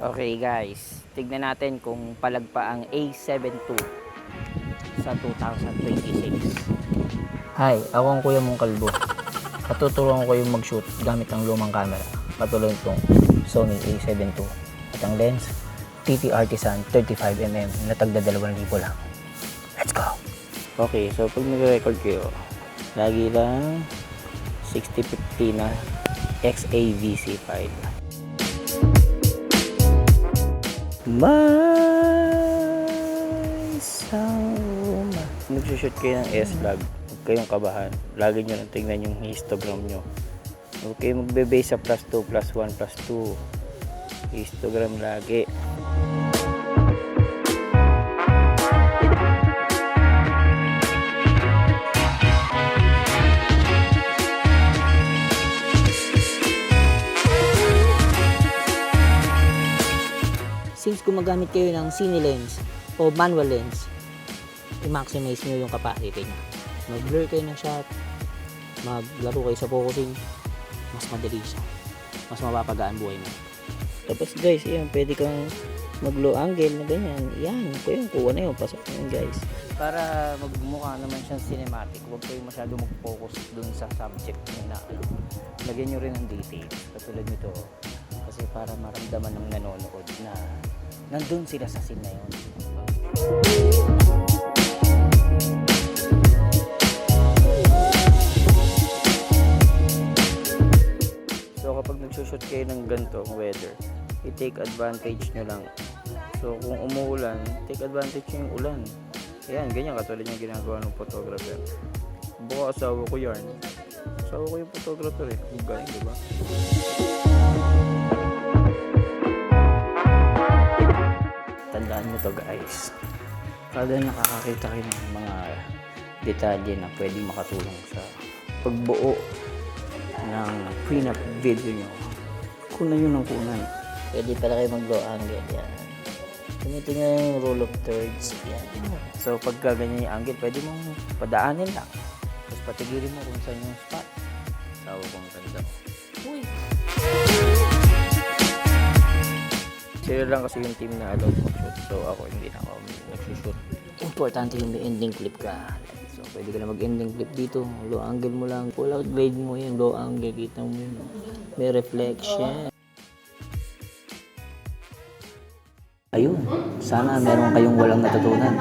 Okay guys, tignan natin kung palagpa ang A7 II sa 2026. Hi, ako ang Kuya mong kalbo. Patuturuan ko kayong mag-shoot gamit ang lumang camera. Patuloy itong Sony A7 II. At ang lens, TT Artisan 35mm na tagda 2,000 lang. Let's go! Okay, so pag nag-record kayo, lagi lang 60-50 na XAVC file. May sound. Nagsushoot kayo ng S-Log, huwag kayong kabahan. Lagi nyo lang tingnan yung histogram nyo. Huwag kayong magbe-base sa +2, +1, +2. Histogram lagi. Since gumagamit kayo ng cine lens o manual lens, i-maximize nyo yung capacity niya. Mag-blur kayo ng shot, maglaro kayo sa focusing, mas madali siya. Mas mapapagaan buhay mo. Tapos guys, yan, pwede kang mag-low angle na ganyan. Yan, kuha na yun, pasok na yun guys. Para magmukha naman siyang cinematic, huwag kayo masyado mag-focus dun sa subject nyo na ano. Lagyan nyo rin ng detail, katulad nito. Kasi para maramdaman ng nanonood na nandun sila sa scene na yun. So kapag nagsushoot kayo ng ganitong weather, i-take advantage nyo lang. So kung umuulan, take advantage nyo yung ulan. Ayan, ganyan katulad yung ginagawa ng photographer. Buka asawa ko yan. Asawa ko yung photographer eh. Ang galing, diba? Tandaan nyo to guys. Kada nakakakita kayo ng mga detalye na pwedeng makatulong sa pagbuo ng prenup video nyo, kunan nyo ng kunan. Pwede pala kayo mag-low angle. Yan. Gamitin nyo yung rule of thirds. Yan. So pagka ganyan yung angle, pwede mong padaanin lang. Tapos patigilin mo kung saan yung spot. Sawa kong ganda. Uy! Sila lang kasi yung team na allowed mag-shoot. So ako hindi na ako nag-shoot. Importante yung may ending clip ka. So pwede ka na mag-ending clip dito. Low angle mo lang. Pull out grade mo yan. Low angle. Kita mo yun. May reflection. Ayun. Sana meron kayong walang natutunan.